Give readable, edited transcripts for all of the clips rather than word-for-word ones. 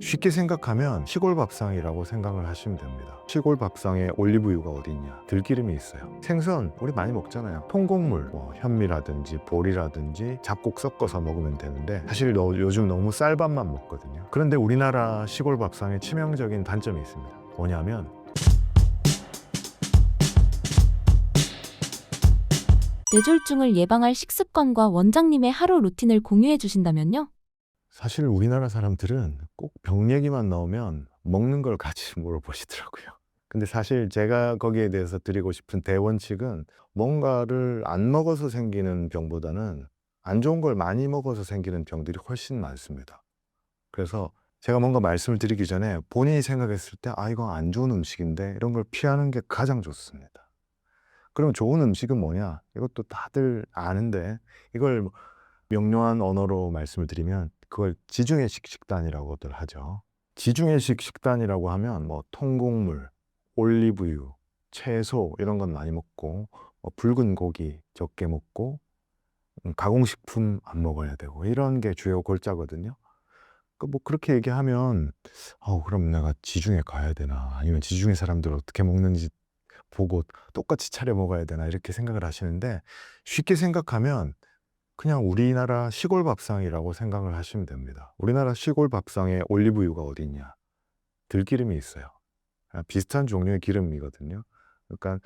쉽게 생각하면 시골 밥상이라고 생각을 하시면 됩니다. 시골 밥상에 올리브유가 어디 있냐? 들기름이 있어요. 생선 우리 많이 먹잖아요. 통곡물, 현미라든지 보리라든지 잡곡 섞어서 먹으면 되는데 사실 요즘 너무 쌀밥만 먹거든요. 그런데 우리나라 시골 밥상에 치명적인 단점이 있습니다. 뭐냐면 뇌졸중을 예방할 식습관과 원장님의 하루 루틴을 공유해 주신다면요? 사실 우리나라 사람들은 꼭 병 얘기만 나오면 먹는 걸 같이 물어보시더라고요. 근데 사실 제가 거기에 대해서 드리고 싶은 대원칙은 뭔가를 안 먹어서 생기는 병보다는 안 좋은 걸 많이 먹어서 생기는 병들이 훨씬 많습니다. 그래서 제가 뭔가 말씀을 드리기 전에 본인이 생각했을 때 이거 안 좋은 음식인데 이런 걸 피하는 게 가장 좋습니다. 그러면 좋은 음식은 뭐냐? 이것도 다들 아는데 이걸 명료한 언어로 말씀을 드리면 그걸 지중해식 식단이라고들 하죠. 지중해식 식단이라고 하면 통곡물, 올리브유, 채소 이런 건 많이 먹고 붉은 고기 적게 먹고 가공식품 안 먹어야 되고 이런 게 주요 골자거든요. 그렇게 얘기하면 그럼 내가 지중해 가야 되나 아니면 지중해 사람들 어떻게 먹는지 보고 똑같이 차려 먹어야 되나 이렇게 생각을 하시는데 쉽게 생각하면 그냥 우리나라 시골 밥상이라고 생각을 하시면 됩니다. 우리나라 시골 밥상에 올리브유가 어디 있냐? 들기름이 있어요. 비슷한 종류의 기름이거든요. 그러니까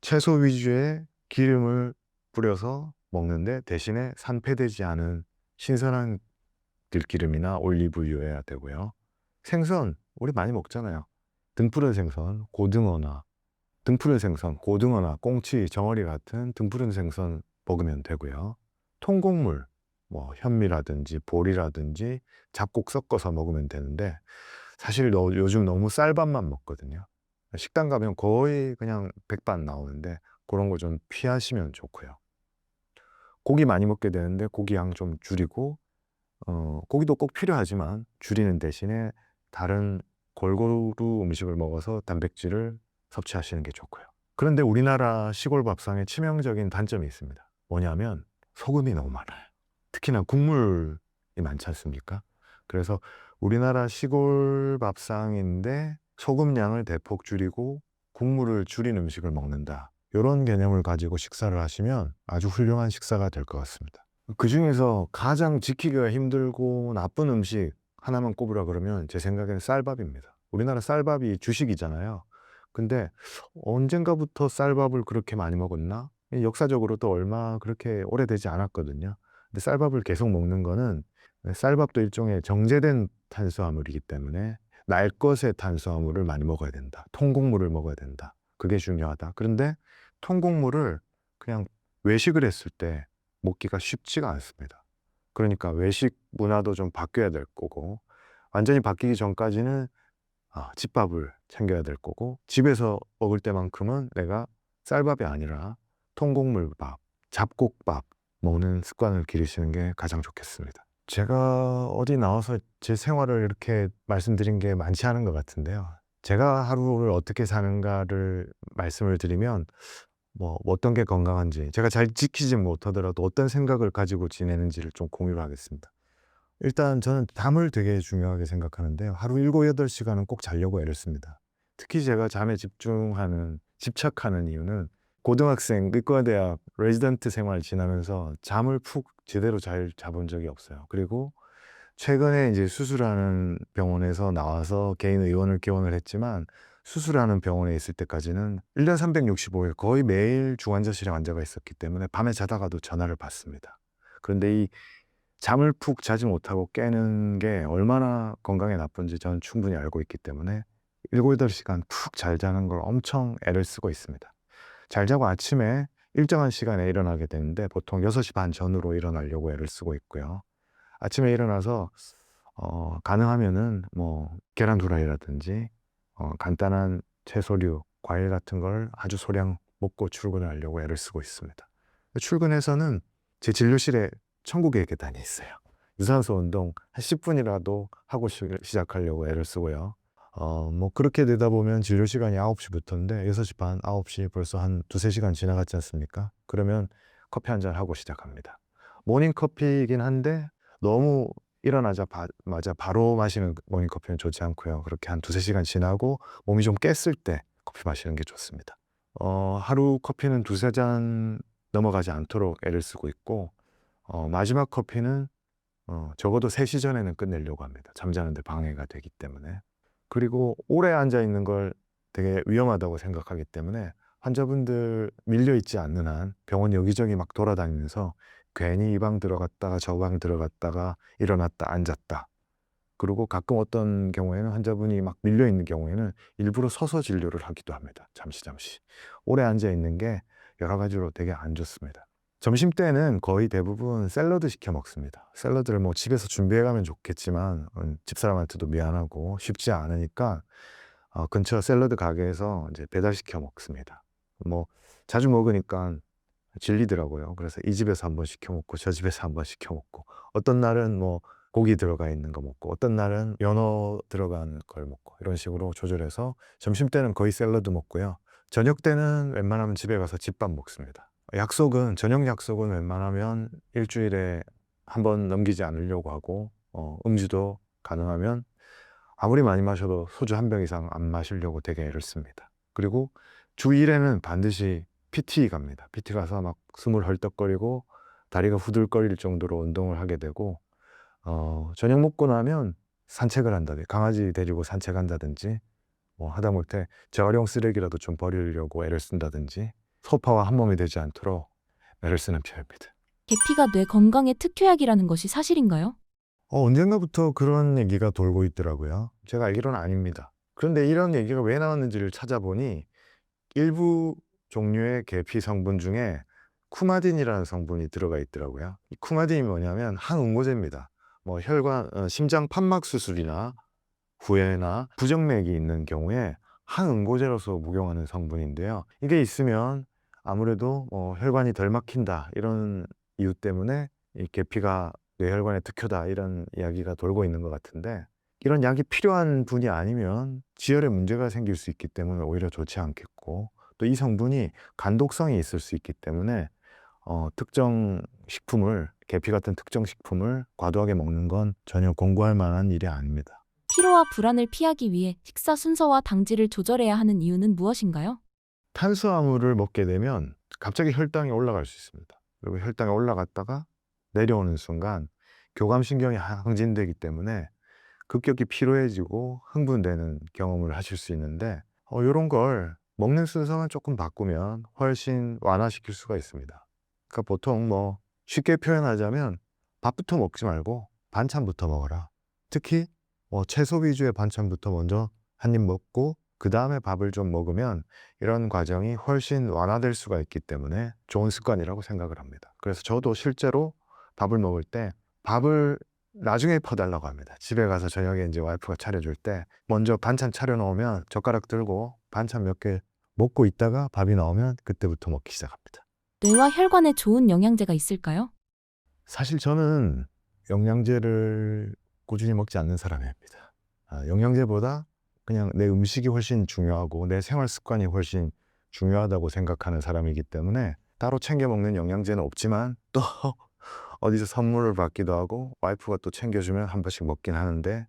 채소 위주의 기름을 뿌려서 먹는데 대신에 산패되지 않은 신선한 들기름이나 올리브유여야 되고요. 생선 우리 많이 먹잖아요. 등푸른 생선, 등푸른 생선, 고등어나 꽁치, 정어리 같은 등푸른 생선 먹으면 되고요. 통곡물, 현미라든지 보리라든지 잡곡 섞어서 먹으면 되는데 사실 요즘 너무 쌀밥만 먹거든요. 식당 가면 거의 그냥 백반 나오는데 그런 거 좀 피하시면 좋고요. 고기 많이 먹게 되는데 고기 양 좀 줄이고 고기도 꼭 필요하지만 줄이는 대신에 다른 골고루 음식을 먹어서 단백질을 섭취하시는 게 좋고요. 그런데 우리나라 시골 밥상에 치명적인 단점이 있습니다. 뭐냐면 소금이 너무 많아요. 특히나 국물이 많지 않습니까? 그래서 우리나라 시골 밥상인데 소금량을 대폭 줄이고 국물을 줄인 음식을 먹는다. 이런 개념을 가지고 식사를 하시면 아주 훌륭한 식사가 될 것 같습니다. 그중에서 가장 지키기가 힘들고 나쁜 음식 하나만 꼽으라 그러면 제 생각에는 쌀밥입니다. 우리나라 쌀밥이 주식이잖아요. 근데 언젠가부터 쌀밥을 그렇게 많이 먹었나? 역사적으로도 얼마 그렇게 오래되지 않았거든요. 근데 쌀밥을 계속 먹는 거는 쌀밥도 일종의 정제된 탄수화물이기 때문에 날 것의 탄수화물을 많이 먹어야 된다. 통곡물을 먹어야 된다. 그게 중요하다. 그런데 통곡물을 그냥 외식을 했을 때 먹기가 쉽지가 않습니다. 그러니까 외식 문화도 좀 바뀌어야 될 거고 완전히 바뀌기 전까지는 집밥을 챙겨야 될 거고 집에서 먹을 때만큼은 내가 쌀밥이 아니라 통곡물밥, 잡곡밥 먹는 습관을 기르시는 게 가장 좋겠습니다. 제가 어디 나와서 제 생활을 이렇게 말씀드린 게 많지 않은 것 같은데요. 제가 하루를 어떻게 사는가를 말씀을 드리면 어떤 게 건강한지 제가 잘 지키지 못하더라도 어떤 생각을 가지고 지내는지를 좀 공유를 하겠습니다. 일단 저는 잠을 되게 중요하게 생각하는데요. 하루 7-8시간은 꼭 자려고 애를 씁니다. 특히 제가 잠에 집착하는 이유는 고등학생, 의과대학, 레지던트 생활 지나면서 잠을 푹 제대로 잘 자본 적이 없어요. 그리고 최근에 이제 수술하는 병원에서 나와서 개인 의원을 개원을 했지만 수술하는 병원에 있을 때까지는 1년 365일 거의 매일 중환자실에 환자가 있었기 때문에 밤에 자다가도 전화를 받습니다. 그런데 이 잠을 푹 자지 못하고 깨는 게 얼마나 건강에 나쁜지 저는 충분히 알고 있기 때문에 7-8시간 푹 잘 자는 걸 엄청 애를 쓰고 있습니다. 잘 자고 아침에 일정한 시간에 일어나게 되는데 보통 6시 반 전후로 일어나려고 애를 쓰고 있고요. 아침에 일어나서 가능하면은 계란 후라이라든지 간단한 채소류, 과일 같은 걸 아주 소량 먹고 출근을 하려고 애를 쓰고 있습니다. 출근해서는 제 진료실에 천국의 계단이 있어요. 유산소 운동 한 10분이라도 하고 시작하려고 애를 쓰고요. 그렇게 되다 보면 진료 시간이 9시부터인데 6시 반, 9시 벌써 한 2-3시간 지나갔지 않습니까? 그러면 커피 한 잔 하고 시작합니다. 모닝 커피이긴 한데 너무 일어나자마자 바로 마시는 모닝커피는 좋지 않고요. 그렇게 한 두세 시간 지나고 몸이 좀 깼을 때 커피 마시는 게 좋습니다. 하루 커피는 두세 잔 넘어가지 않도록 애를 쓰고 있고 마지막 커피는 적어도 3시 전에는 끝내려고 합니다. 잠자는데 방해가 되기 때문에. 그리고 오래 앉아 있는 걸 되게 위험하다고 생각하기 때문에 환자분들 밀려 있지 않는 한 병원 여기저기 막 돌아다니면서 괜히 이 방 들어갔다가 저 방 들어갔다가 일어났다 앉았다. 그리고 가끔 어떤 경우에는 환자분이 막 밀려 있는 경우에는 일부러 서서 진료를 하기도 합니다. 잠시. 오래 앉아 있는 게 여러 가지로 되게 안 좋습니다. 점심 때는 거의 대부분 샐러드 시켜 먹습니다. 샐러드를 뭐 집에서 준비해 가면 좋겠지만 집사람한테도 미안하고 쉽지 않으니까 근처 샐러드 가게에서 이제 배달시켜 먹습니다. 뭐 자주 먹으니까 질리더라고요. 그래서 이 집에서 한번 시켜 먹고 저 집에서 한번 시켜 먹고 어떤 날은 뭐 고기 들어가 있는 거 먹고 어떤 날은 연어 들어간 걸 먹고 이런 식으로 조절해서 점심 때는 거의 샐러드 먹고요. 저녁 때는 웬만하면 집에 가서 집밥 먹습니다. 저녁 약속은 웬만하면 일주일에 한 번 넘기지 않으려고 하고 음주도 가능하면 아무리 많이 마셔도 소주 한 병 이상 안 마시려고 되게 애를 씁니다. 그리고 주 1회는 반드시 PT 갑니다. PT 가서 막 숨을 헐떡거리고 다리가 후들거릴 정도로 운동을 하게 되고 저녁 먹고 나면 산책을 한다든지 강아지 데리고 산책한다든지 뭐 하다못해 재활용 쓰레기라도 좀 버리려고 애를 쓴다든지 소파와 한 몸이 되지 않도록 애를 쓰는 편입니다. 계피가 뇌 건강에 특효약이라는 것이 사실인가요? 언젠가부터 그런 얘기가 돌고 있더라고요. 제가 알기로는 아닙니다. 그런데 이런 얘기가 왜 나왔는지를 찾아보니 일부 종류의 계피 성분 중에 쿠마딘이라는 성분이 들어가 있더라고요. 이 쿠마딘이 뭐냐면 항응고제입니다. 뭐 심장 판막 수술이나 부해나 부정맥이 있는 경우에 항응고제로서 복용하는 성분인데요. 이게 있으면 아무래도 혈관이 덜 막힌다 이런 이유 때문에 이 계피가 뇌혈관의 특효다 이런 이야기가 돌고 있는 것 같은데 이런 약이 필요한 분이 아니면 지혈에 문제가 생길 수 있기 때문에 오히려 좋지 않겠고 또 이 성분이 간독성이 있을 수 있기 때문에 계피 같은 특정 식품을 과도하게 먹는 건 전혀 공부할 만한 일이 아닙니다. 피로와 불안을 피하기 위해 식사 순서와 당질을 조절해야 하는 이유는 무엇인가요? 탄수화물을 먹게 되면 갑자기 혈당이 올라갈 수 있습니다. 그리고 혈당이 올라갔다가 내려오는 순간 교감신경이 항진되기 때문에 급격히 피로해지고 흥분되는 경험을 하실 수 있는데 이런 걸 먹는 순서만 조금 바꾸면 훨씬 완화시킬 수가 있습니다. 그러니까 보통 뭐 쉽게 표현하자면 밥부터 먹지 말고 반찬부터 먹어라. 특히 채소 위주의 반찬부터 먼저 한 입 먹고 그 다음에 밥을 좀 먹으면 이런 과정이 훨씬 완화될 수가 있기 때문에 좋은 습관이라고 생각을 합니다. 그래서 저도 실제로 밥을 먹을 때 밥을 나중에 퍼달라고 합니다. 집에 가서 저녁에 이제 와이프가 차려줄 때 먼저 반찬 차려놓으면 젓가락 들고 반찬 몇 개 먹고 있다가 밥이 나오면 그때부터 먹기 시작합니다. 뇌와 혈관에 좋은 영양제가 있을까요? 사실 저는 영양제를 꾸준히 먹지 않는 사람입니다. 영양제보다 그냥 내 음식이 훨씬 중요하고 내 생활 습관이 훨씬 중요하다고 생각하는 사람이기 때문에 따로 챙겨 먹는 영양제는 없지만 또 어디서 선물을 받기도 하고 와이프가 또 챙겨주면 한 번씩 먹긴 하는데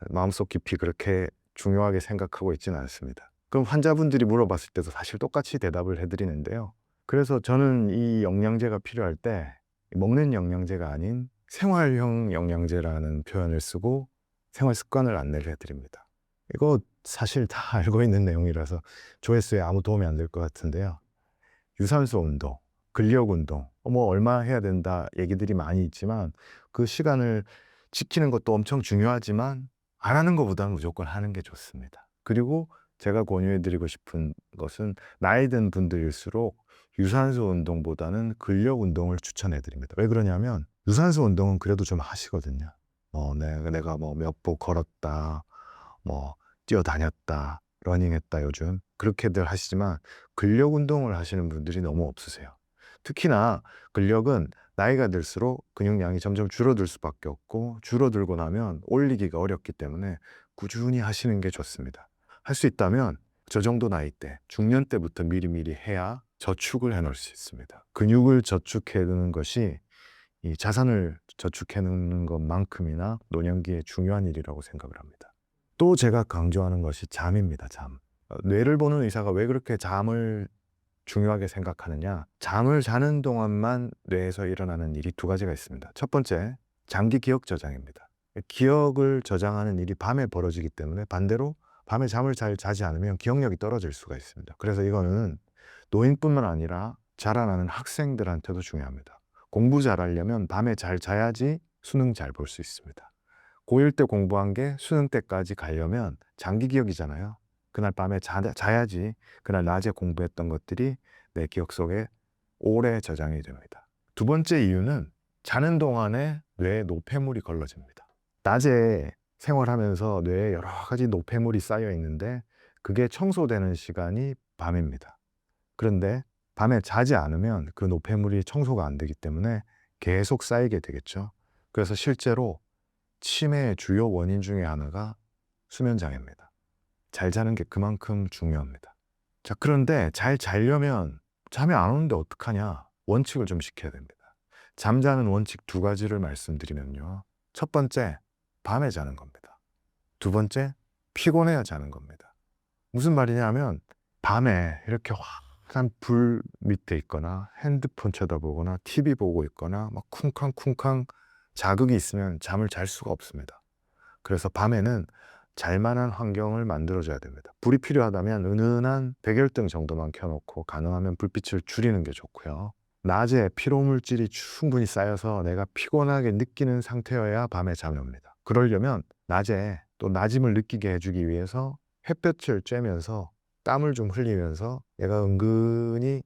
마음속 깊이 그렇게 중요하게 생각하고 있지는 않습니다. 그럼 환자분들이 물어봤을 때도 사실 똑같이 대답을 해드리는데요. 그래서 저는 이 영양제가 필요할 때 먹는 영양제가 아닌 생활형 영양제라는 표현을 쓰고 생활 습관을 안내를 해드립니다. 이거 사실 다 알고 있는 내용이라서 조회수에 아무 도움이 안 될 것 같은데요. 유산소 운동, 근력 운동, 뭐 얼마 해야 된다 얘기들이 많이 있지만 그 시간을 지키는 것도 엄청 중요하지만 안 하는 것보다는 무조건 하는 게 좋습니다. 그리고 제가 권유해드리고 싶은 것은 나이 든 분들일수록 유산소 운동보다는 근력 운동을 추천해드립니다. 왜 그러냐면 유산소 운동은 그래도 좀 하시거든요. 내가 뭐 몇 보 걸었다, 뭐 뛰어다녔다, 러닝했다 요즘 그렇게들 하시지만 근력 운동을 하시는 분들이 너무 없으세요. 특히나 근력은 나이가 들수록 근육량이 점점 줄어들 수밖에 없고 줄어들고 나면 올리기가 어렵기 때문에 꾸준히 하시는 게 좋습니다. 할 수 있다면 저 정도 나이 때, 중년 때부터 미리미리 해야 저축을 해놓을 수 있습니다. 근육을 저축해 두는 것이 이 자산을 저축해 놓는 것만큼이나 노년기에 중요한 일이라고 생각을 합니다. 또 제가 강조하는 것이 잠입니다. 잠. 뇌를 보는 의사가 왜 그렇게 잠을 중요하게 생각하느냐? 잠을 자는 동안만 뇌에서 일어나는 일이 두 가지가 있습니다. 첫 번째, 장기 기억 저장입니다. 기억을 저장하는 일이 밤에 벌어지기 때문에 반대로 밤에 잠을 잘 자지 않으면 기억력이 떨어질 수가 있습니다. 그래서 이거는 노인뿐만 아니라 자라나는 학생들한테도 중요합니다. 공부 잘하려면 밤에 잘 자야지 수능 잘 볼 수 있습니다. 고1 때 공부한 게 수능 때까지 가려면 장기 기억이잖아요. 그날 밤에 자야지 그날 낮에 공부했던 것들이 내 기억 속에 오래 저장이 됩니다. 두 번째 이유는 자는 동안에 뇌에 노폐물이 걸러집니다. 낮에 생활하면서 뇌에 여러 가지 노폐물이 쌓여 있는데 그게 청소되는 시간이 밤입니다. 그런데 밤에 자지 않으면 그 노폐물이 청소가 안 되기 때문에 계속 쌓이게 되겠죠. 그래서 실제로 치매의 주요 원인 중에 하나가 수면 장애입니다. 잘 자는 게 그만큼 중요합니다. 자, 그런데 잘 자려면 잠이 안 오는데 어떡하냐? 원칙을 좀 지켜야 됩니다. 잠자는 원칙 두 가지를 말씀드리면요. 첫 번째, 밤에 자는 겁니다. 두 번째, 피곤해야 자는 겁니다. 무슨 말이냐 하면 밤에 이렇게 환한 불 밑에 있거나 핸드폰 쳐다보거나 TV 보고 있거나 막 쿵쾅쿵쾅 자극이 있으면 잠을 잘 수가 없습니다. 그래서 밤에는 잘만한 환경을 만들어줘야 됩니다. 불이 필요하다면 은은한 백열등 정도만 켜놓고 가능하면 불빛을 줄이는 게 좋고요. 낮에 피로물질이 충분히 쌓여서 내가 피곤하게 느끼는 상태여야 밤에 잠이 옵니다. 그러려면 낮에 또 나짐을 느끼게 해주기 위해서 햇볕을 쬐면서 땀을 좀 흘리면서 얘가 은근히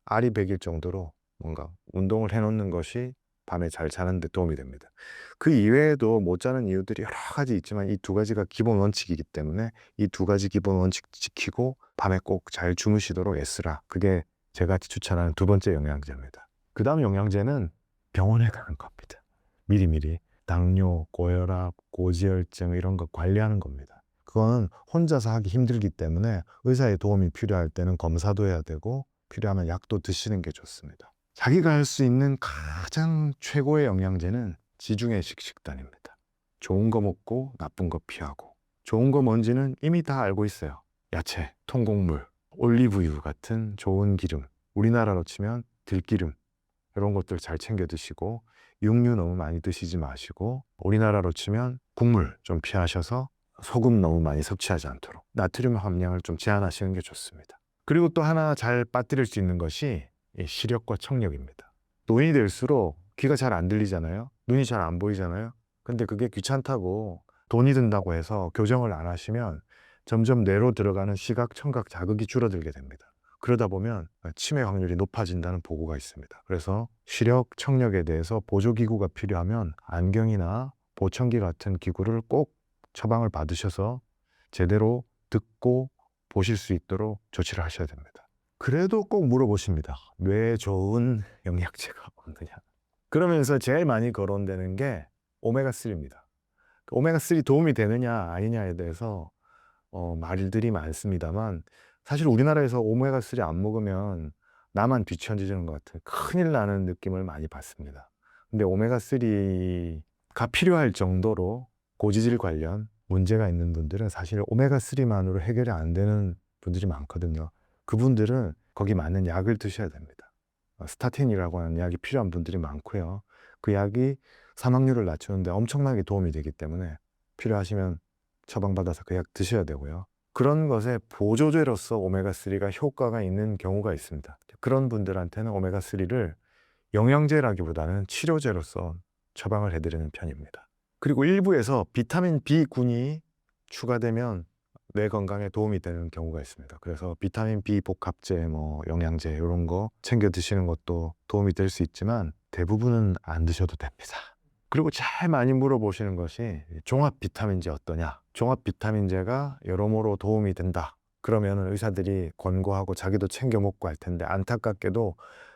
아리백일 정도로 뭔가 운동을 해놓는 것이 밤에 잘 자는 데 도움이 됩니다. 그 이외에도 못 자는 이유들이 여러 가지 있지만 이 두 가지가 기본 원칙이기 때문에 이 두 가지 기본 원칙 지키고 밤에 꼭 잘 주무시도록 애쓰라. 그게 제가 추천하는 두 번째 영양제입니다. 그 다음 영양제는 병원에 가는 겁니다. 미리미리 당뇨, 고혈압, 고지혈증 이런 거 관리하는 겁니다. 그건 혼자서 하기 힘들기 때문에 의사의 도움이 필요할 때는 검사도 해야 되고 필요하면 약도 드시는 게 좋습니다. 자기가 할 수 있는 가장 최고의 영양제는 지중해 식단입니다. 좋은 거 먹고 나쁜 거 피하고. 좋은 거 뭔지는 이미 다 알고 있어요. 야채, 통곡물, 올리브유 같은 좋은 기름, 우리나라로 치면 들기름 이런 것들 잘 챙겨 드시고 육류 너무 많이 드시지 마시고 우리나라로 치면 국물 좀 피하셔서 소금 너무 많이 섭취하지 않도록 나트륨 함량을 좀 제한하시는 게 좋습니다. 그리고 또 하나 잘 빠뜨릴 수 있는 것이 이 시력과 청력입니다. 노인이 될수록 귀가 잘 안 들리잖아요. 눈이 잘 안 보이잖아요. 근데 그게 귀찮다고 돈이 든다고 해서 교정을 안 하시면 점점 뇌로 들어가는 시각, 청각 자극이 줄어들게 됩니다. 그러다 보면 치매 확률이 높아진다는 보고가 있습니다. 그래서 시력, 청력에 대해서 보조기구가 필요하면 안경이나 보청기 같은 기구를 꼭 처방을 받으셔서 제대로 듣고 보실 수 있도록 조치를 하셔야 됩니다. 그래도 꼭 물어보십니다. 뇌에 좋은 영양제가 없느냐. 그러면서 제일 많이 거론되는 게 오메가3입니다. 오메가3 도움이 되느냐 아니냐에 대해서 말들이 많습니다만 사실 우리나라에서 오메가3 안 먹으면 나만 뒤처지는 것 같은 큰일 나는 느낌을 많이 받습니다. 근데 오메가3가 필요할 정도로 고지질 관련 문제가 있는 분들은 사실 오메가3만으로 해결이 안 되는 분들이 많거든요. 그분들은 거기 맞는 약을 드셔야 됩니다. 스타틴이라고 하는 약이 필요한 분들이 많고요. 그 약이 사망률을 낮추는데 엄청나게 도움이 되기 때문에 필요하시면 처방받아서 그 약 드셔야 되고요. 그런 것에 보조제로서 오메가3가 효과가 있는 경우가 있습니다. 그런 분들한테는 오메가3를 영양제라기보다는 치료제로서 처방을 해드리는 편입니다. 그리고 일부에서 비타민 B군이 추가되면 뇌 건강에 도움이 되는 경우가 있습니다. 그래서 비타민 B 복합제, 영양제 이런 거 챙겨 드시는 것도 도움이 될 수 있지만 대부분은 안 드셔도 됩니다. 그리고 제일 많이 물어보시는 것이 종합 비타민제 어떠냐? 종합 비타민제가 여러모로 도움이 된다. 그러면 의사들이 권고하고 자기도 챙겨 먹고 할 텐데 안타깝게도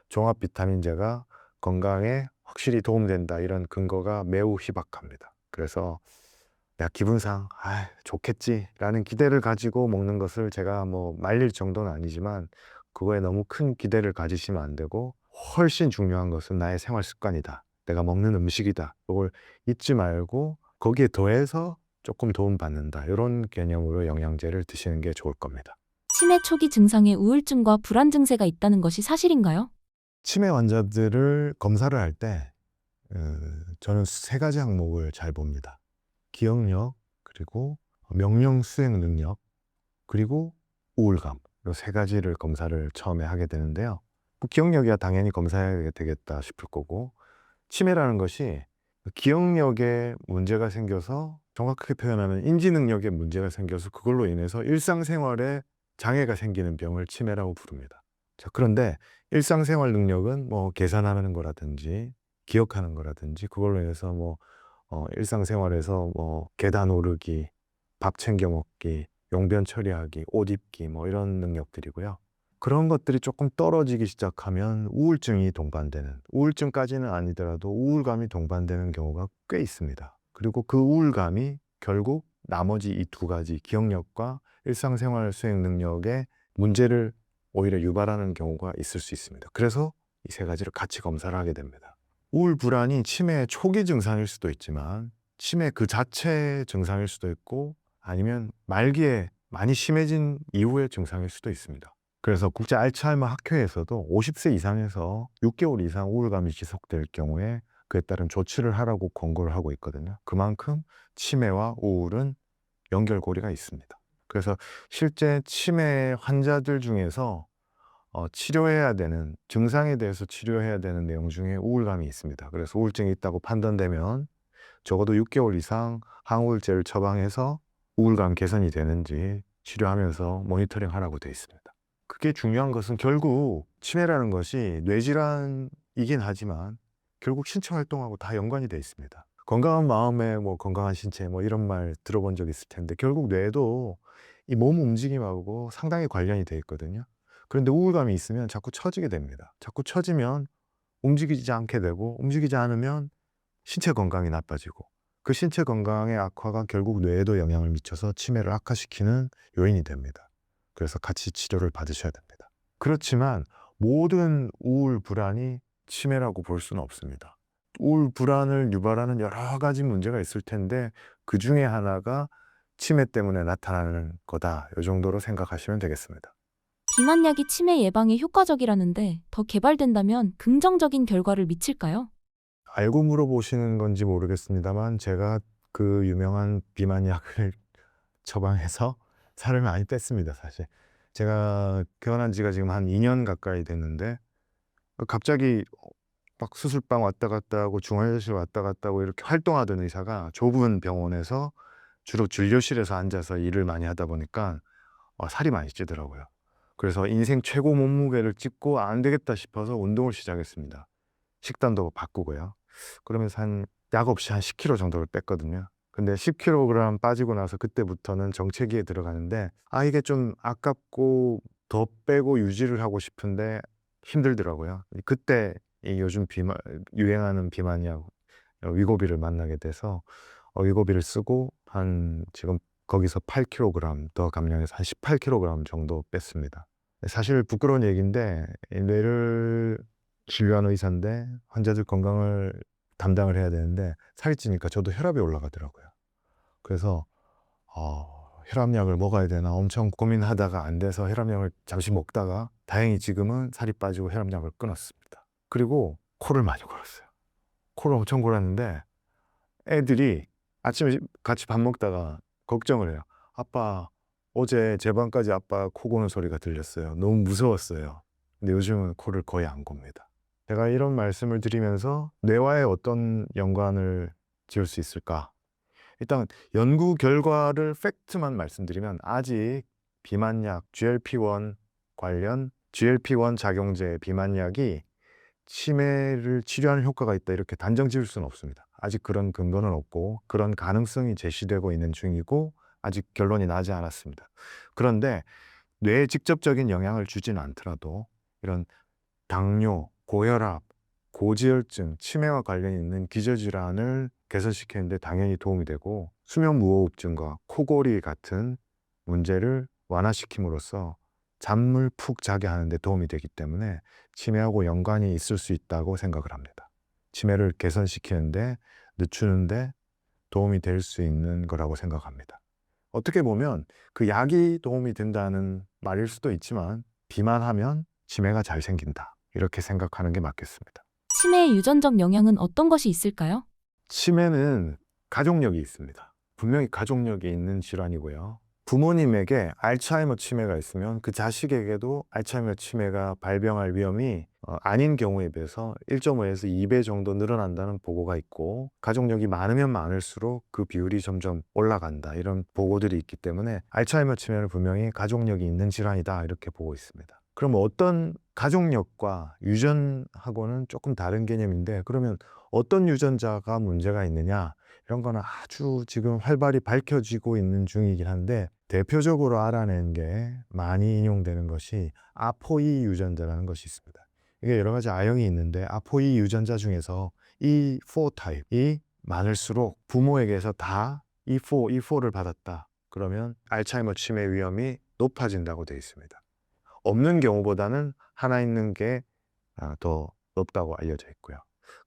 종합 비타민제가 건강에 확실히 도움된다 이런 근거가 매우 희박합니다. 그래서 내가 기분상 좋겠지 라는 기대를 가지고 먹는 것을 제가 말릴 정도는 아니지만 그거에 너무 큰 기대를 가지시면 안 되고 훨씬 중요한 것은 나의 생활 습관이다. 내가 먹는 음식이다. 그걸 잊지 말고 거기에 더해서 조금 도움받는다. 이런 개념으로 영양제를 드시는 게 좋을 겁니다. 치매 초기 증상에 우울증과 불안 증세가 있다는 것이 사실인가요? 치매 환자들을 검사를 할 때 저는 세 가지 항목을 잘 봅니다. 기억력, 그리고 명령 수행 능력, 그리고 우울감. 이 세 가지를 검사를 처음에 하게 되는데요. 기억력이야 당연히 검사해야 되겠다 싶을 거고, 치매라는 것이 기억력에 문제가 생겨서, 정확하게 표현하면 인지 능력에 문제가 생겨서 그걸로 인해서 일상생활에 장애가 생기는 병을 치매라고 부릅니다. 자, 그런데 일상생활 능력은 뭐 계산하는 거라든지 기억하는 거라든지 그걸로 인해서 일상생활에서 계단 오르기, 밥 챙겨 먹기, 용변 처리하기, 옷 입기 이런 능력들이고요. 그런 것들이 조금 떨어지기 시작하면 우울증이 동반되는, 우울증까지는 아니더라도 우울감이 동반되는 경우가 꽤 있습니다. 그리고 그 우울감이 결국 나머지 이 두 가지, 기억력과 일상생활 수행 능력에 문제를 오히려 유발하는 경우가 있을 수 있습니다. 그래서 이 세 가지를 같이 검사를 하게 됩니다. 우울 불안이 치매의 초기 증상일 수도 있지만 치매 그 자체의 증상일 수도 있고, 아니면 말기에 많이 심해진 이후의 증상일 수도 있습니다. 그래서 국제 알츠하이머 학회에서도 50세 이상에서 6개월 이상 우울감이 지속될 경우에 그에 따른 조치를 하라고 권고를 하고 있거든요. 그만큼 치매와 우울은 연결고리가 있습니다. 그래서 실제 치매 환자들 중에서 치료해야 되는, 증상에 대해서 치료해야 되는 내용 중에 우울감이 있습니다. 그래서 우울증이 있다고 판단되면 적어도 6개월 이상 항우울제를 처방해서 우울감 개선이 되는지 치료하면서 모니터링 하라고 되어 있습니다. 그게 중요한 것은 결국 치매라는 것이 뇌질환이긴 하지만 결국 신체 활동하고 다 연관이 되어 있습니다. 건강한 마음에 건강한 신체 이런 말 들어본 적 있을 텐데, 결국 뇌도 이 몸 움직임하고 상당히 관련이 되어 있거든요. 그런데 우울감이 있으면 자꾸 처지게 됩니다. 자꾸 처지면 움직이지 않게 되고, 움직이지 않으면 신체 건강이 나빠지고, 그 신체 건강의 악화가 결국 뇌에도 영향을 미쳐서 치매를 악화시키는 요인이 됩니다. 그래서 같이 치료를 받으셔야 됩니다. 그렇지만 모든 우울 불안이 치매라고 볼 수는 없습니다. 우울 불안을 유발하는 여러 가지 문제가 있을 텐데 그 중에 하나가 치매 때문에 나타나는 거다. 이 정도로 생각하시면 되겠습니다. 비만약이 치매 예방에 효과적이라는데 더 개발된다면 긍정적인 결과를 미칠까요? 알고 물어보시는 건지 모르겠습니다만 제가 그 유명한 비만약을 처방해서 살을 많이 뺐습니다, 사실. 제가 태어난 지가 지금 한 2년 가까이 됐는데 갑자기 막 수술방 왔다 갔다 하고 중환자실 왔다 갔다 하고 이렇게 활동하던 의사가 좁은 병원에서 주로 진료실에서 앉아서 일을 많이 하다 보니까 살이 많이 찌더라고요. 그래서 인생 최고 몸무게를 찍고 안 되겠다 싶어서 운동을 시작했습니다. 식단도 바꾸고요. 그러면서 약 없이 한 10kg 정도를 뺐거든요. 근데 10kg 빠지고 나서 그때부터는 정체기에 들어가는데 이게 좀 아깝고 더 빼고 유지를 하고 싶은데 힘들더라고요. 그때 이 요즘 유행하는 비만약 위고비를 만나게 돼서 위고비를 쓰고 지금 거기서 8kg 더 감량해서 한 18kg 정도 뺐습니다. 사실 부끄러운 얘기인데 뇌를 진료하는 의사인데 환자들 건강을 담당을 해야 되는데 살이 찌니까 저도 혈압이 올라가더라고요. 그래서 혈압약을 먹어야 되나 엄청 고민하다가 안 돼서 혈압약을 잠시 먹다가 다행히 지금은 살이 빠지고 혈압약을 끊었습니다. 그리고 코를 많이 골았어요. 코를 엄청 골았는데 애들이 아침에 같이 밥 먹다가 걱정을 해요. 아빠, 어제 제 방까지 아빠 코 고는 소리가 들렸어요. 너무 무서웠어요. 근데 요즘은 코를 거의 안 곱니다. 제가 이런 말씀을 드리면서 뇌와의 어떤 연관을 지을 수 있을까? 일단 연구 결과를 팩트만 말씀드리면 아직 비만약 GLP-1 관련 GLP-1 작용제 비만약이 치매를 치료하는 효과가 있다 이렇게 단정 지을 수는 없습니다. 아직 그런 근거는 없고 그런 가능성이 제시되고 있는 중이고 아직 결론이 나지 않았습니다. 그런데 뇌에 직접적인 영향을 주지는 않더라도 이런 당뇨, 고혈압, 고지혈증, 치매와 관련이 있는 기저질환을 개선시키는 데 당연히 도움이 되고 수면무호흡증과 코골이 같은 문제를 완화시킴으로써 잠을 푹 자게 하는 데 도움이 되기 때문에 치매하고 연관이 있을 수 있다고 생각을 합니다. 치매를 개선시키는데, 늦추는데 도움이 될 수 있는 거라고 생각합니다. 어떻게 보면 그 약이 도움이 된다는 말일 수도 있지만, 비만하면 치매가 잘 생긴다, 이렇게 생각하는 게 맞겠습니다. 치매의 유전적 영향은 어떤 것이 있을까요? 치매는 가족력이 있습니다. 분명히 가족력이 있는 질환이고요. 부모님에게 알츠하이머 치매가 있으면 그 자식에게도 알츠하이머 치매가 발병할 위험이 아닌 경우에 비해서 1.5에서 2배 정도 늘어난다는 보고가 있고, 가족력이 많으면 많을수록 그 비율이 점점 올라간다, 이런 보고들이 있기 때문에 알츠하이머 치매는 분명히 가족력이 있는 질환이다, 이렇게 보고 있습니다. 그럼 어떤 가족력과 유전하고는 조금 다른 개념인데, 그러면 어떤 유전자가 문제가 있느냐, 이런 거는 아주 지금 활발히 밝혀지고 있는 중이긴 한데, 대표적으로 알아낸 게 많이 인용되는 것이 아포이 유전자라는 것이 있습니다. 이게 여러 가지 아형이 있는데, 아포이 유전자 중에서 E4 타입이 많을수록 부모에게서 다 E4를 받았다, 그러면 알츠하이머 치매 위험이 높아진다고 되어 있습니다. 없는 경우보다는 하나 있는 게 더 높다고 알려져 있고요.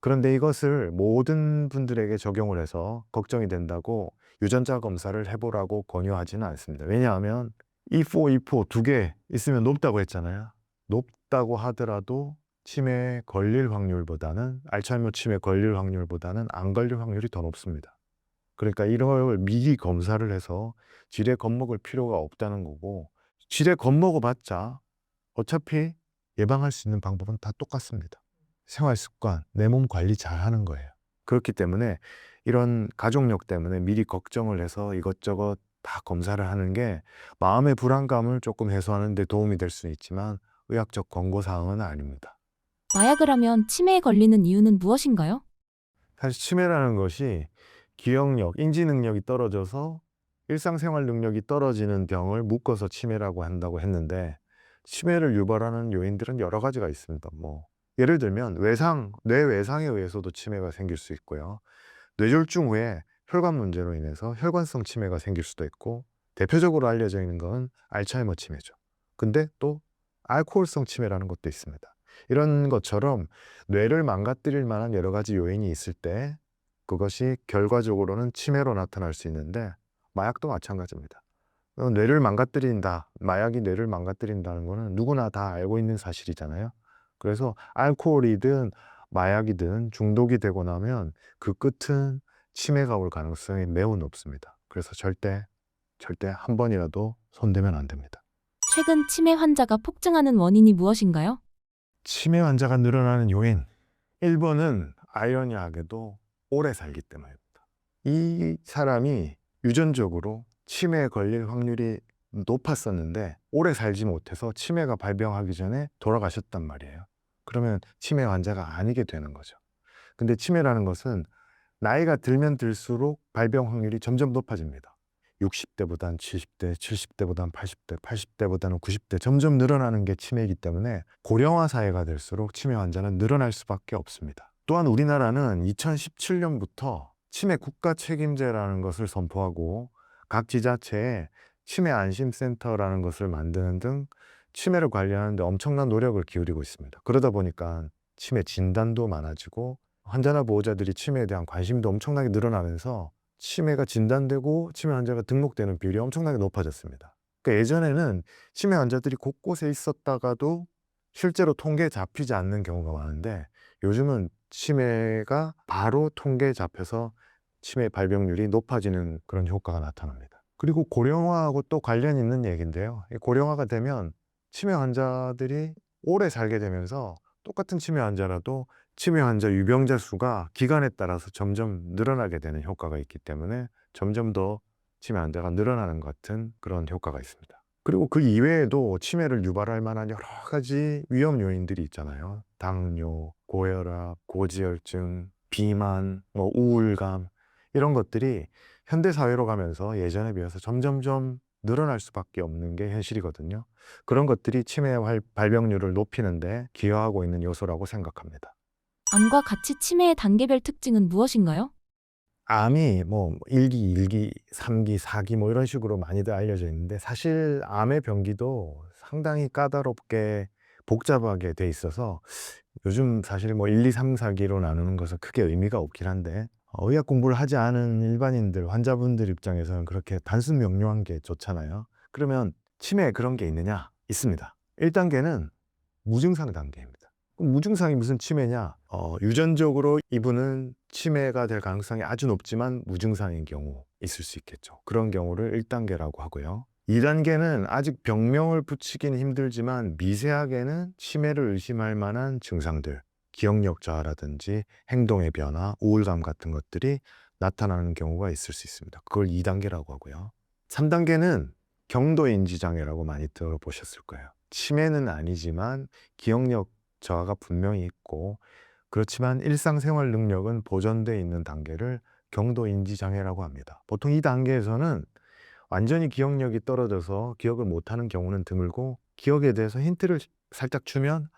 그런데 이것을 모든 분들에게 적용을 해서 걱정이 된다고 유전자 검사를 해보라고 권유하지는 않습니다. 왜냐하면 E4 두 개 있으면 높다고 했잖아요. 높다고 하더라도 치매에 걸릴 확률보다는, 알츠하이머 치매 걸릴 확률보다는 안 걸릴 확률이 더 높습니다. 그러니까 이런 걸 미리 검사를 해서 지레 겁먹을 필요가 없다는 거고, 지레 겁먹어봤자 어차피 예방할 수 있는 방법은 다 똑같습니다. 생활 습관, 내 몸 관리 잘 하는 거예요. 그렇기 때문에 이런 가족력 때문에 미리 걱정을 해서 이것저것 다 검사를 하는 게 마음의 불안감을 조금 해소하는 데 도움이 될 수 있지만, 의학적 권고사항은 아닙니다. 마약을 하면 치매에 걸리는 이유는 무엇인가요? 사실 치매라는 것이 기억력, 인지 능력이 떨어져서 일상생활 능력이 떨어지는 병을 묶어서 치매라고 한다고 했는데, 치매를 유발하는 요인들은 여러 가지가 있습니다. 예를 들면 뇌 외상에 의해서도 치매가 생길 수 있고요. 뇌졸중 후에 혈관 문제로 인해서 혈관성 치매가 생길 수도 있고, 대표적으로 알려져 있는 건 알츠하이머 치매죠. 근데 또 알코올성 치매라는 것도 있습니다. 이런 것처럼 뇌를 망가뜨릴 만한 여러 가지 요인이 있을 때 그것이 결과적으로는 치매로 나타날 수 있는데, 마약도 마찬가지입니다. 뇌를 망가뜨린다, 마약이 뇌를 망가뜨린다는 거는 누구나 다 알고 있는 사실이잖아요. 그래서 알코올이든 마약이든 중독이 되고 나면 그 끝은 치매가 올 가능성이 매우 높습니다. 그래서 절대 한 번이라도 손대면 안 됩니다. 최근 치매 환자가 폭증하는 원인이 무엇인가요? 치매 환자가 늘어나는 요인 1번은 아이러니하게도 오래 살기 때문입니다. 이 사람이 유전적으로 치매에 걸릴 확률이 높았었는데 오래 살지 못해서 치매가 발병하기 전에 돌아가셨단 말이에요. 그러면 치매 환자가 아니게 되는 거죠. 근데 치매라는 것은 나이가 들면 들수록 발병 확률이 점점 높아집니다. 60대보단 70대, 70대보단 80대, 80대보다는 90대, 점점 늘어나는 게 치매이기 때문에 고령화 사회가 될수록 치매 환자는 늘어날 수밖에 없습니다. 또한 우리나라는 2017년부터 치매 국가 책임제라는 것을 선포하고, 각 지자체에 치매 안심센터라는 것을 만드는 등 치매를 관리하는 데 엄청난 노력을 기울이고 있습니다. 그러다 보니까 치매 진단도 많아지고 환자나 보호자들이 치매에 대한 관심도 엄청나게 늘어나면서 치매가 진단되고 치매 환자가 등록되는 비율이 엄청나게 높아졌습니다. 그러니까 예전에는 치매 환자들이 곳곳에 있었다가도 실제로 통계에 잡히지 않는 경우가 많은데, 요즘은 치매가 바로 통계에 잡혀서 치매 발병률이 높아지는 그런 효과가 나타납니다. 그리고 고령화하고 또 관련 있는 얘기인데요. 고령화가 되면 치매 환자들이 오래 살게 되면서 똑같은 치매 환자라도 치매 환자 유병자 수가 기간에 따라서 점점 늘어나게 되는 효과가 있기 때문에 점점 더 치매 환자가 늘어나는 것 같은 그런 효과가 있습니다. 그리고 그 이외에도 치매를 유발할 만한 여러 가지 위험 요인들이 있잖아요. 당뇨, 고혈압, 고지혈증, 비만, 우울감, 이런 것들이 현대 사회로 가면서 예전에 비해서 점점점 늘어날 수밖에 없는 게 현실이거든요. 그런 것들이 치매 발병률을 높이는데 기여하고 있는 요소라고 생각합니다. 암과 같이 치매의 단계별 특징은 무엇인가요? 암이 1기, 2기, 3기, 4기 이런 식으로 많이들 알려져 있는데, 사실 암의 병기도 상당히 까다롭게 복잡하게 돼 있어서 요즘 사실 뭐 1, 2, 3, 4기로 나누는 것은 크게 의미가 없긴 한데 의학 공부를 하지 않은 일반인들, 환자분들 입장에서는 그렇게 단순 명료한 게 좋잖아요. 그러면 치매에 그런 게 있느냐? 있습니다. 1단계는 무증상 단계입니다. 그럼 무증상이 무슨 치매냐? 유전적으로 이분은 치매가 될 가능성이 아주 높지만 무증상인 경우 있을 수 있겠죠. 그런 경우를 1단계라고 하고요. 2단계는 아직 병명을 붙이긴 힘들지만 미세하게는 치매를 의심할 만한 증상들, 기억력 저하라든지 행동의 변화, 우울감 같은 것들이 나타나는 경우가 있을 수 있습니다. 그걸 2단계라고 하고요. 3단계는 경도인지 장애라고 많이 들어보셨을 거예요. 치매는 아니지만 기억력 저하가 분명히 있고 그렇지만 일상생활 능력은 보존되어 있는 단계를 경도인지 장애라고 합니다. 보통 이 단계에서는 완전히 기억력이 떨어져서 기억을 못하는 경우는 드물고 기억에 대해서 힌트를 살짝 주면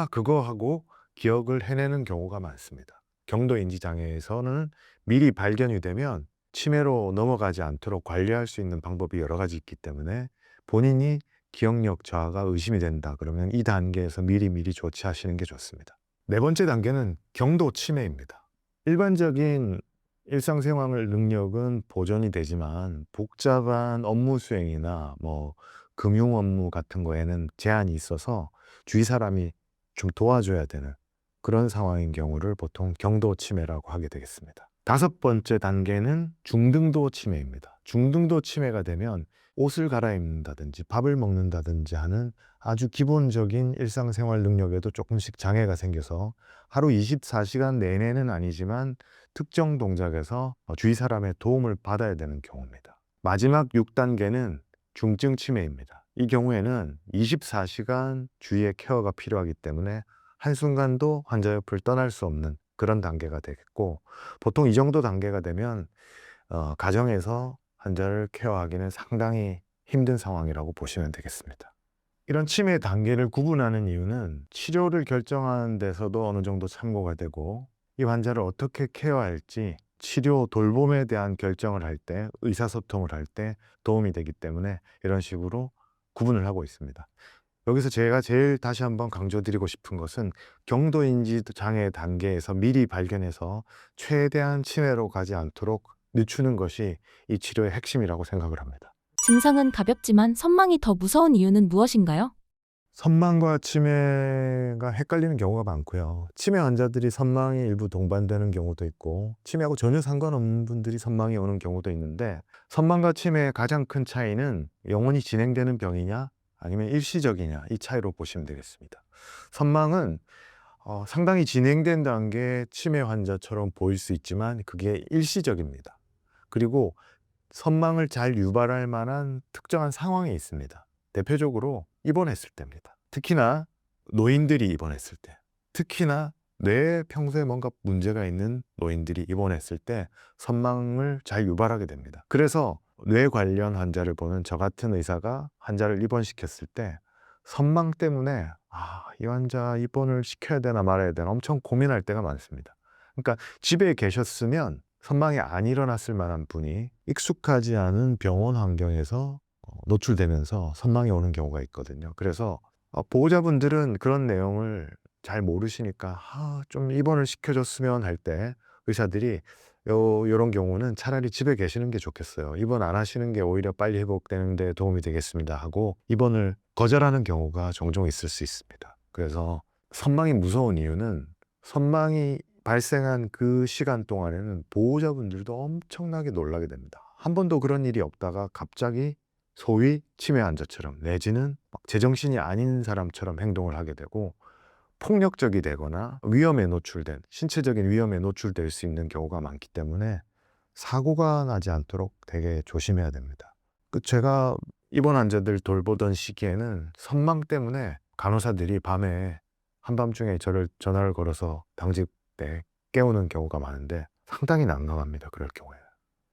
그거 하고 기억을 해내는 경우가 많습니다. 경도인지 장애에서는 미리 발견이 되면 치매로 넘어가지 않도록 관리할 수 있는 방법이 여러 가지 있기 때문에 본인이 기억력 저하가 의심이 된다 그러면 이 단계에서 미리미리 조치하시는 게 좋습니다. 네 번째 단계는 경도 치매입니다. 일반적인 일상생활 능력은 보존이 되지만 복잡한 업무 수행이나 뭐 금융 업무 같은 거에는 제한이 있어서 주위 사람이 좀 도와줘야 되는 그런 상황인 경우를 보통 경도 치매라고 하게 되겠습니다. 5번째 단계는 중등도 치매입니다. 중등도 치매가 되면 옷을 갈아입는다든지 밥을 먹는다든지 하는 아주 기본적인 일상생활 능력에도 조금씩 장애가 생겨서 하루 24시간 내내는 아니지만 특정 동작에서 주위 사람의 도움을 받아야 되는 경우입니다. 마지막 6단계는 중증 치매입니다. 이 경우에는 24시간 주위의 케어가 필요하기 때문에 한순간도 환자 옆을 떠날 수 없는 그런 단계가 되겠고 보통 이 정도 단계가 되면 가정에서 환자를 케어하기는 상당히 힘든 상황이라고 보시면 되겠습니다. 이런 치매 단계를 구분하는 이유는 치료를 결정하는 데서도 어느 정도 참고가 되고 이 환자를 어떻게 케어할지 치료 돌봄에 대한 결정을 할 때 의사소통을 할 때 도움이 되기 때문에 이런 식으로 구분을 하고 있습니다. 여기서 제가 제일 다시 한번 강조드리고 싶은 것은 경도인지 장애 단계에서 미리 발견해서 최대한 치매로 가지 않도록 늦추는 것이 이 치료의 핵심이라고 생각을 합니다. 증상은 가볍지만 선망이 더 무서운 이유는 무엇인가요? 선망과 치매가 헷갈리는 경우가 많고요. 치매 환자들이 선망이 일부 동반되는 경우도 있고 치매하고 전혀 상관없는 분들이 선망이 오는 경우도 있는데 선망과 치매의 가장 큰 차이는 영원히 진행되는 병이냐 아니면 일시적이냐 이 차이로 보시면 되겠습니다. 선망은 상당히 진행된 단계 치매 환자처럼 보일 수 있지만 그게 일시적입니다. 그리고 선망을 잘 유발할 만한 특정한 상황이 있습니다. 대표적으로 입원했을 때입니다. 특히나 노인들이 입원했을 때, 특히나 뇌에 평소에 뭔가 문제가 있는 노인들이 입원했을 때 선망을 잘 유발하게 됩니다. 그래서 뇌 관련 환자를 보는 저 같은 의사가 환자를 입원시켰을 때 선망 때문에 이 환자 입원을 시켜야 되나 말아야 되나 엄청 고민할 때가 많습니다. 그러니까 집에 계셨으면 선망이 안 일어났을 만한 분이 익숙하지 않은 병원 환경에서 노출되면서 선망이 오는 경우가 있거든요. 그래서 보호자분들은 그런 내용을 잘 모르시니까 좀 입원을 시켜줬으면 할 때 의사들이 요런 경우는 차라리 집에 계시는 게 좋겠어요. 입원 안 하시는 게 오히려 빨리 회복되는 데 도움이 되겠습니다 하고 입원을 거절하는 경우가 종종 있을 수 있습니다. 그래서 선망이 무서운 이유는 선망이 발생한 그 시간 동안에는 보호자분들도 엄청나게 놀라게 됩니다. 한 번도 그런 일이 없다가 갑자기 소위 치매 환자처럼 내지는 막 제정신이 아닌 사람처럼 행동을 하게 되고 폭력적이 되거나 위험에 노출된 신체적인 위험에 노출될 수 있는 경우가 많기 때문에 사고가 나지 않도록 되게 조심해야 됩니다. 제가 입원 환자들 돌보던 시기에는 선망 때문에 간호사들이 밤에 한밤중에 저를 전화를 걸어서 당직 때 깨우는 경우가 많은데 상당히 난감합니다. 그럴 경우에.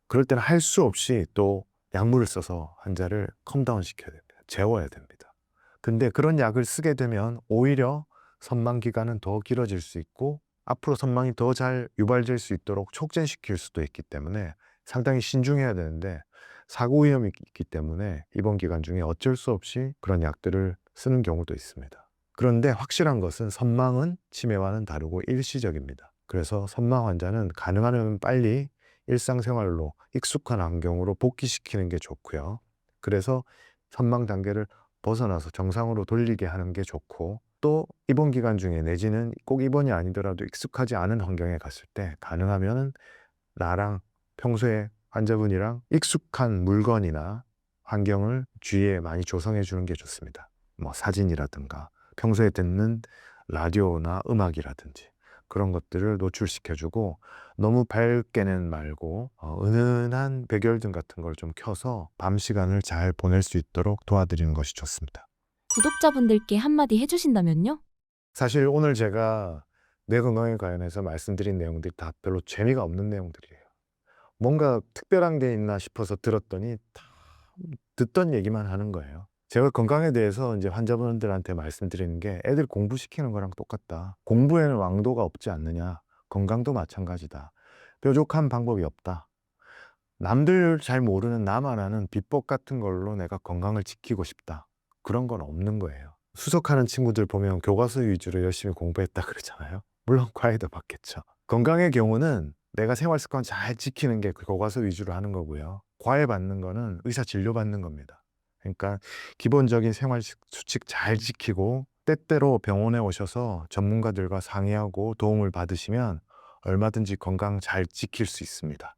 그럴 때는 할 수 없이 또 약물을 써서 환자를 컴다운 시켜야 됩니다. 재워야 됩니다. 근데 그런 약을 쓰게 되면 오히려 선망 기간은 더 길어질 수 있고 앞으로 선망이 더 잘 유발될 수 있도록 촉진시킬 수도 있기 때문에 상당히 신중해야 되는데 사고 위험이 있기 때문에 입원 기간 중에 어쩔 수 없이 그런 약들을 쓰는 경우도 있습니다. 그런데 확실한 것은 선망은 치매와는 다르고 일시적입니다. 그래서 선망 환자는 가능하면 빨리 일상생활로 익숙한 환경으로 복귀시키는 게 좋고요. 그래서 선망 단계를 벗어나서 정상으로 돌리게 하는 게 좋고, 또 입원 기간 중에 내지는 꼭 입원이 아니더라도 익숙하지 않은 환경에 갔을 때 가능하면 나랑 평소에 환자분이랑 익숙한 물건이나 환경을 주위에 많이 조성해 주는 게 좋습니다. 뭐 사진이라든가 평소에 듣는 라디오나 음악이라든지 그런 것들을 노출시켜 주고, 너무 밝게는 말고 은은한 백열등 같은 걸 좀 켜서 밤 시간을 잘 보낼 수 있도록 도와드리는 것이 좋습니다. 구독자분들께 한마디 해주신다면요? 사실 오늘 제가 뇌 건강에 관련해서 말씀드린 내용들이 다 별로 재미가 없는 내용들이에요. 뭔가 특별한 게 있나 싶어서 들었더니 다 듣던 얘기만 하는 거예요. 제가 건강에 대해서 이제 환자분들한테 말씀드리는 게 애들 공부시키는 거랑 똑같다. 공부에는 왕도가 없지 않느냐. 건강도 마찬가지다. 뾰족한 방법이 없다. 남들 잘 모르는 나만 아는 비법 같은 걸로 내가 건강을 지키고 싶다. 그런 건 없는 거예요. 수석하는 친구들 보면 교과서 위주로 열심히 공부했다 그러잖아요. 물론 과외도 받겠죠. 건강의 경우는 내가 생활 습관 잘 지키는 게 그 교과서 위주로 하는 거고요. 과외 받는 거는 의사 진료 받는 겁니다. 그러니까 기본적인 생활 수칙 잘 지키고 때때로 병원에 오셔서 전문가들과 상의하고 도움을 받으시면 얼마든지 건강 잘 지킬 수 있습니다.